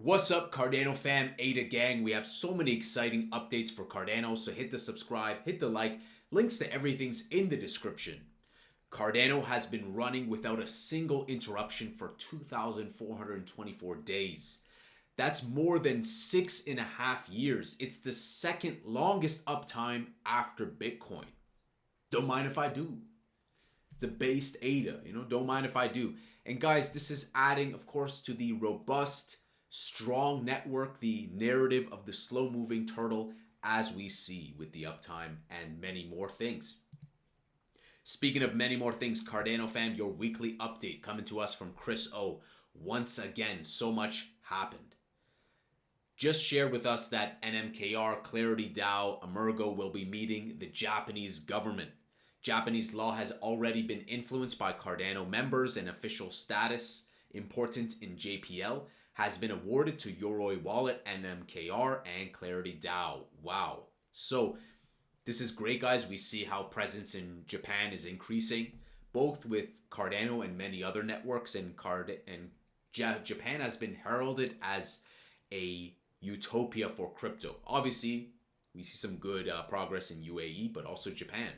What's up, Cardano fam, ADA gang? We have so many exciting updates for Cardano, so hit the subscribe, hit the like. Links to everything's in the description. Cardano has been running without a single interruption for 2,424 days. That's more than 6.5 years. It's the second longest uptime after Bitcoin. Don't mind if I do. It's a based ADA, don't mind if I do. And guys, this is adding, of course, to the robust, strong network, the narrative of the slow-moving turtle, as we see with the uptime and many more things. Speaking of many more things, Cardano fam, your weekly update coming to us from Chris O. Once again, so much happened. Just shared with us that NMKR, Clarity DAO, Emergo will be meeting the Japanese government. Japanese law has already been influenced by Cardano members, and official status important in JPL has been awarded to Yoroi Wallet, NMKR, and Clarity DAO. Wow. So this is great, guys. We see how presence in Japan is increasing, both with Cardano and many other networks. And Japan has been heralded as a utopia for crypto. Obviously, we see some good progress in UAE, but also Japan.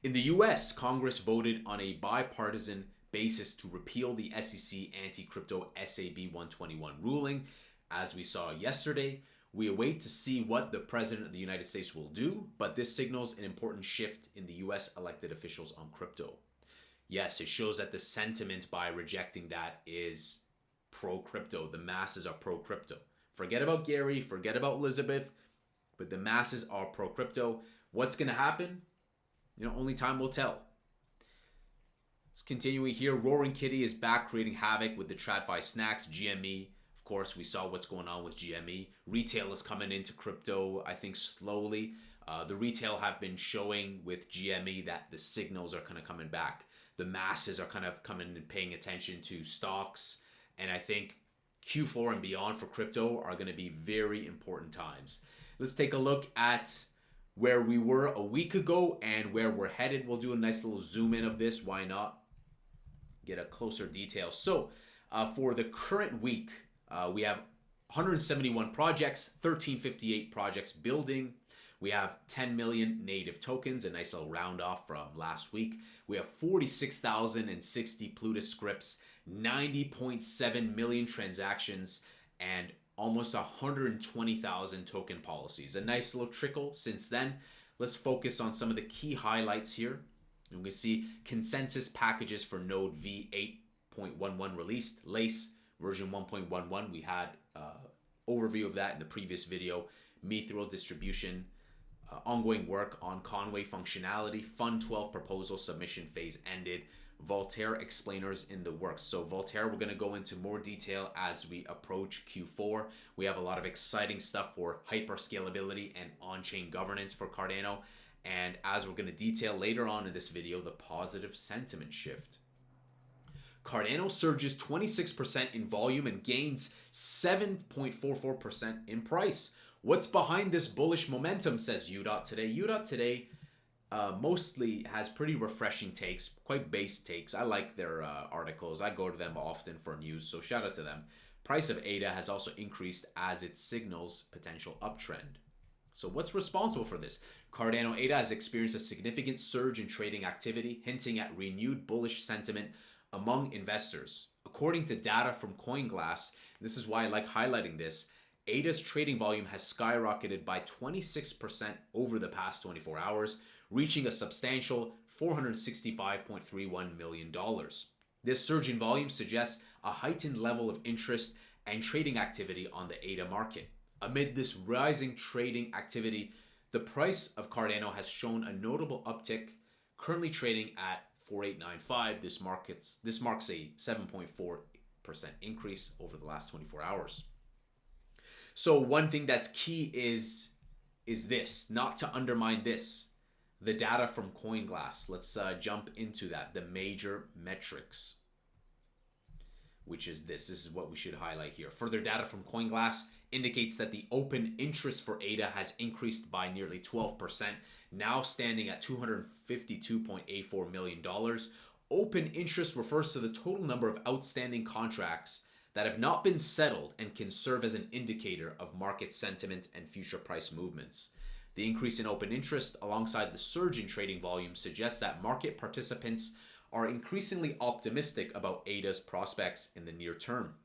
In the US, Congress voted on a bipartisan basis to repeal the SEC anti-crypto SAB 121 ruling. As we saw yesterday, we await to see what the President of the United States will do, but this signals an important shift in the US elected officials on crypto. Yes, it shows that the sentiment by rejecting that is pro-crypto. The masses are pro-crypto. Forget about Gary, forget about Elizabeth, but the masses are pro-crypto. What's going to happen? Only time will tell. Let's continue here. Roaring Kitty is back creating havoc with the TradFi snacks. GME, of course, we saw what's going on with GME. Retail is coming into crypto, I think, slowly. The retail have been showing with GME that the signals are kind of coming back. The masses are kind of coming and paying attention to stocks. And I think Q4 and beyond for crypto are going to be very important times. Let's take a look at where we were a week ago and where we're headed. We'll do a nice little zoom in of this. Why not? Get a closer detail. So for the current week, we have 171 projects, 1358 projects building. We have 10 million native tokens, a nice little round off from last week. We have 46,060 Plutus scripts, 90.7 million transactions, and almost 120,000 token policies. A nice little trickle since then. Let's focus on some of the key highlights here. And we can see consensus packages for Node V8.11 released, Lace version 1.11. We had overview of that in the previous video. Mithril distribution, ongoing work on Conway functionality, Fund 12 proposal submission phase ended. Voltaire explainers in the works. So Voltaire, we're going to go into more detail as we approach Q4. We have a lot of exciting stuff for hyper scalability and on-chain governance for Cardano. And as we're going to detail later on in this video, the positive sentiment shift. Cardano surges 26% in volume and gains 7.44% in price. What's behind this bullish momentum, says U.Dot today. U.Dot today mostly has pretty refreshing takes, quite base takes. I like their articles. I go to them often for news, so shout out to them. Price of ADA has also increased as it signals potential uptrend. So what's responsible for this? Cardano ADA has experienced a significant surge in trading activity, hinting at renewed bullish sentiment among investors. According to data from CoinGlass, this is why I like highlighting this, ADA's trading volume has skyrocketed by 26% over the past 24 hours, reaching a substantial $465.31 million. This surge in volume suggests a heightened level of interest and trading activity on the ADA market. Amid this rising trading activity, the price of Cardano has shown a notable uptick, currently trading at 4,895. This marks a 7.4% increase over the last 24 hours. So one thing that's key is this, not to undermine this. The data from CoinGlass. Let's jump into that. The major metrics, which is this. This is what we should highlight here. Further data from CoinGlass indicates that the open interest for ADA has increased by nearly 12%, now standing at $252.84 million. Open interest refers to the total number of outstanding contracts that have not been settled and can serve as an indicator of market sentiment and future price movements. The increase in open interest alongside the surge in trading volume suggests that market participants are increasingly optimistic about ADA's prospects in the near term.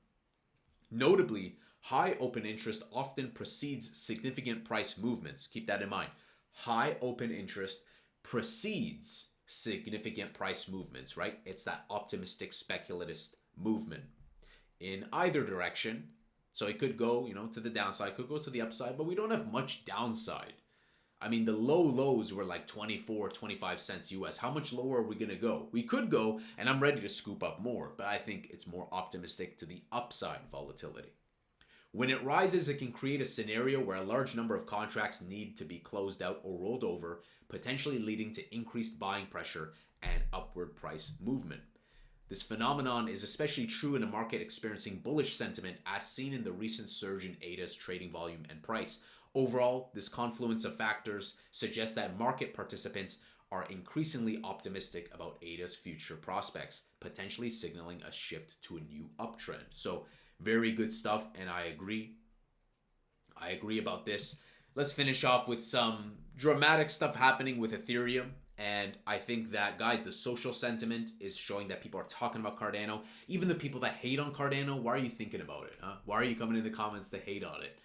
Notably, high open interest often precedes significant price movements. Keep that in mind. High open interest precedes significant price movements, right? It's that optimistic speculatist movement in either direction. So it could go, to the downside, could go to the upside, but we don't have much downside. I mean, the low lows were like 24, 25 cents US. How much lower are we going to go? We could go, and I'm ready to scoop up more, but I think it's more optimistic to the upside volatility. When it rises, it can create a scenario where a large number of contracts need to be closed out or rolled over, potentially leading to increased buying pressure and upward price movement. This phenomenon is especially true in a market experiencing bullish sentiment, as seen in the recent surge in ADA's trading volume and price. Overall, this confluence of factors suggests that market participants are increasingly optimistic about ADA's future prospects, potentially signaling a shift to a new uptrend. So, very good stuff, and I agree. I agree about this. Let's finish off with some dramatic stuff happening with Ethereum. And I think that, guys, the social sentiment is showing that people are talking about Cardano. Even the people that hate on Cardano, why are you thinking about it? Why are you coming in the comments to hate on it?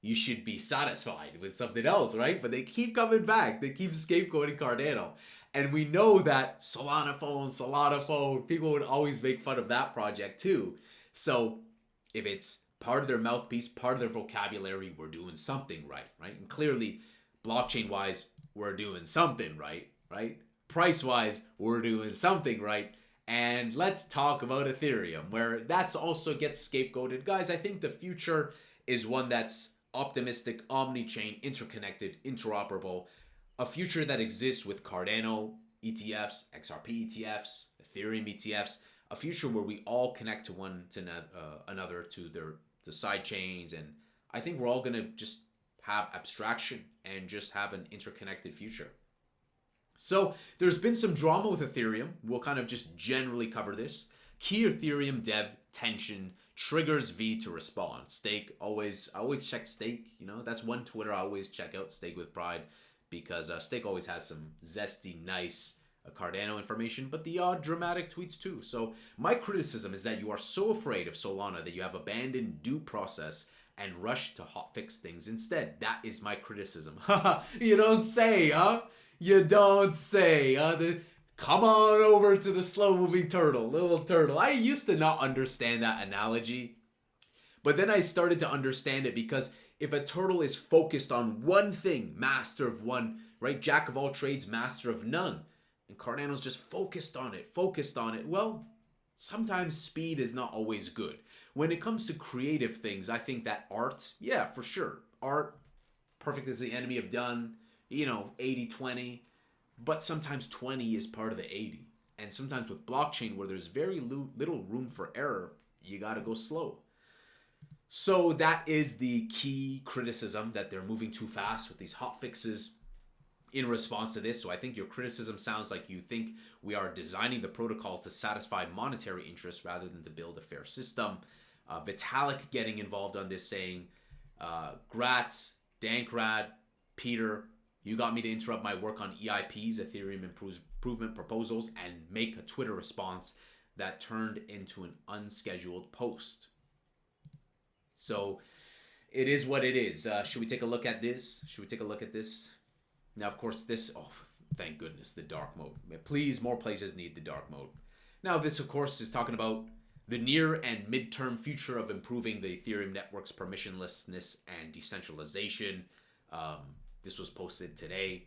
You should be satisfied with something else, right? But they keep coming back. They keep scapegoating Cardano. And we know that Solana phone, people would always make fun of that project too. So if it's part of their mouthpiece, part of their vocabulary, we're doing something right? And clearly, blockchain-wise, we're doing something right? Price-wise, we're doing something right. And let's talk about Ethereum, where that's also gets scapegoated. Guys, I think the future is one that's optimistic, omni-chain, interconnected, interoperable, a future that exists with Cardano ETFs, XRP ETFs, Ethereum ETFs, a future where we all connect to one to another, to the side chains, and I think we're all going to just have abstraction and just have an interconnected future. So there's been some drama with Ethereum. We'll kind of just generally cover this. Key Ethereum dev tension triggers V to respond. Stake, I always check Stake. That's one Twitter I always check out, Stake with Pride, because Stake always has some zesty, nice Cardano information, but the odd dramatic tweets too. So my criticism is that you are so afraid of Solana that you have abandoned due process and rushed to hotfix things instead. That is my criticism. You don't say, huh? You don't say, come on over to the slow-moving turtle, little turtle. I used to not understand that analogy, but then I started to understand it, because if a turtle is focused on one thing, master of one, right? Jack of all trades, master of none. And Cardano's just focused on it. Well, sometimes speed is not always good. When it comes to creative things, I think that art, yeah, for sure. Art, perfect is the enemy of done. 80-20, but sometimes 20 is part of the 80. And sometimes with blockchain, where there's very little room for error, you got to go slow. So that is the key criticism, that they're moving too fast with these hot fixes in response to this. So I think your criticism sounds like you think we are designing the protocol to satisfy monetary interests rather than to build a fair system. Vitalik getting involved on this, saying, Grats, Dankrad, Peter, you got me to interrupt my work on EIPs, Ethereum improvement proposals, and make a Twitter response that turned into an unscheduled post. So it is what it is. Should we take a look at this? Now, of course, thank goodness, the dark mode. Please, more places need the dark mode. Now, this, of course, is talking about the near and midterm future of improving the Ethereum network's permissionlessness and decentralization. This was posted today.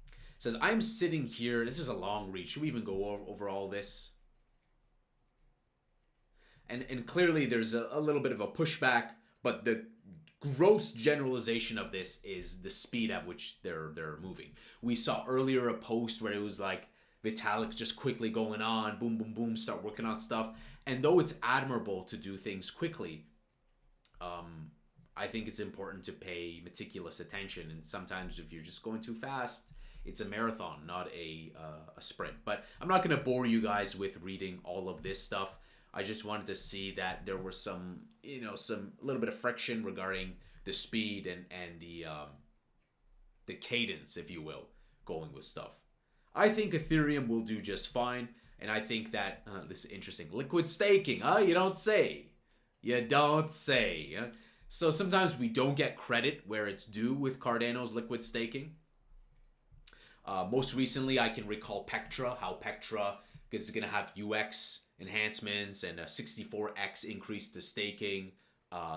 It says, I'm sitting here. This is a long read. Should we even go over all this? And clearly there's a little bit of a pushback, but the gross generalization of this is the speed at which they're moving. We saw earlier a post where it was like Vitalik's just quickly going on, boom, boom, boom, start working on stuff. And though it's admirable to do things quickly, I think it's important to pay meticulous attention. And sometimes if you're just going too fast, it's a marathon, not a sprint. But I'm not going to bore you guys with reading all of this stuff. I just wanted to see that there was some, some little bit of friction regarding the speed and the cadence, if you will, going with stuff. I think Ethereum will do just fine, and I think that this is interesting. Liquid staking, huh? You don't say. You don't say. Huh? So sometimes we don't get credit where it's due with Cardano's liquid staking. Most recently, I can recall Pectra, how Pectra is going to have UX enhancements and a 64x increase to staking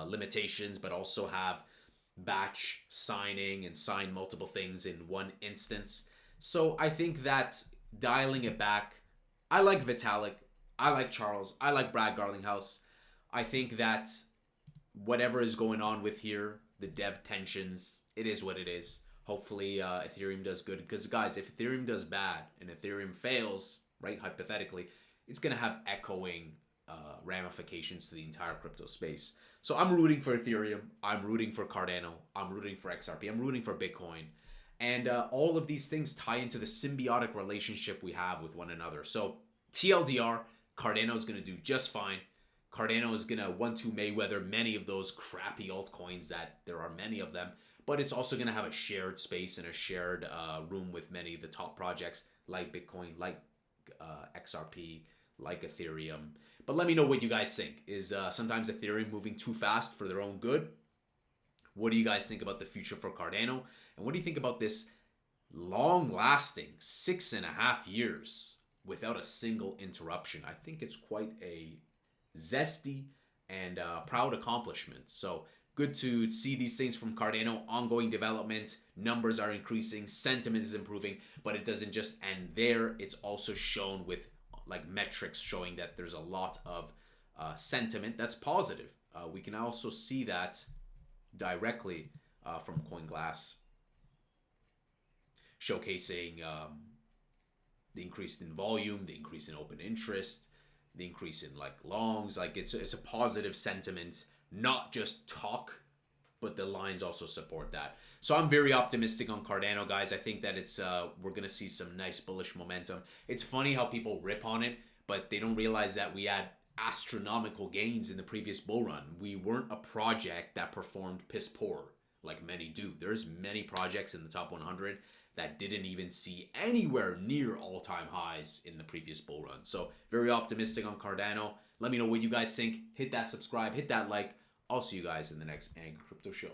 limitations, but also have batch signing and sign multiple things in one instance. So I think that dialing it back, I like Vitalik, I like Charles, I like Brad Garlinghouse. I think that whatever is going on with here, the dev tensions, it is what it is. Hopefully Ethereum does good, because guys, if Ethereum does bad and Ethereum fails, right, hypothetically, it's going to have echoing ramifications to the entire crypto space. So I'm rooting for Ethereum, I'm rooting for Cardano, I'm rooting for XRP, I'm rooting for Bitcoin. And all of these things tie into the symbiotic relationship we have with one another. So TLDR, Cardano is going to do just fine. Cardano is going to 1-2 Mayweather many of those crappy altcoins that there are many of them. But it's also going to have a shared space and a shared room with many of the top projects like Bitcoin, like XRP, like Ethereum. But let me know what you guys think. Is sometimes Ethereum moving too fast for their own good? What do you guys think about the future for Cardano? And what do you think about this long-lasting 6.5 years without a single interruption? I think it's quite a zesty and proud accomplishment. So good to see these things from Cardano. Ongoing development, numbers are increasing, sentiment is improving, but it doesn't just end there. It's also shown with like metrics showing that there's a lot of sentiment that's positive. We can also see that directly from CoinGlass, showcasing the increase in volume, the increase in open interest, the increase in like longs. Like it's a positive sentiment, not just talk, but the lines also support that. So I'm very optimistic on Cardano, guys. I think that it's we're gonna see some nice bullish momentum. It's funny how people rip on it, but they don't realize that we had astronomical gains in the previous bull run. We weren't a project that performed piss poor like many do. There's many projects in the top 100 that didn't even see anywhere near all-time highs in the previous bull run. So very optimistic on Cardano. Let me know what you guys think. Hit that subscribe, hit that like. I'll see you guys in the next Angry Crypto Show.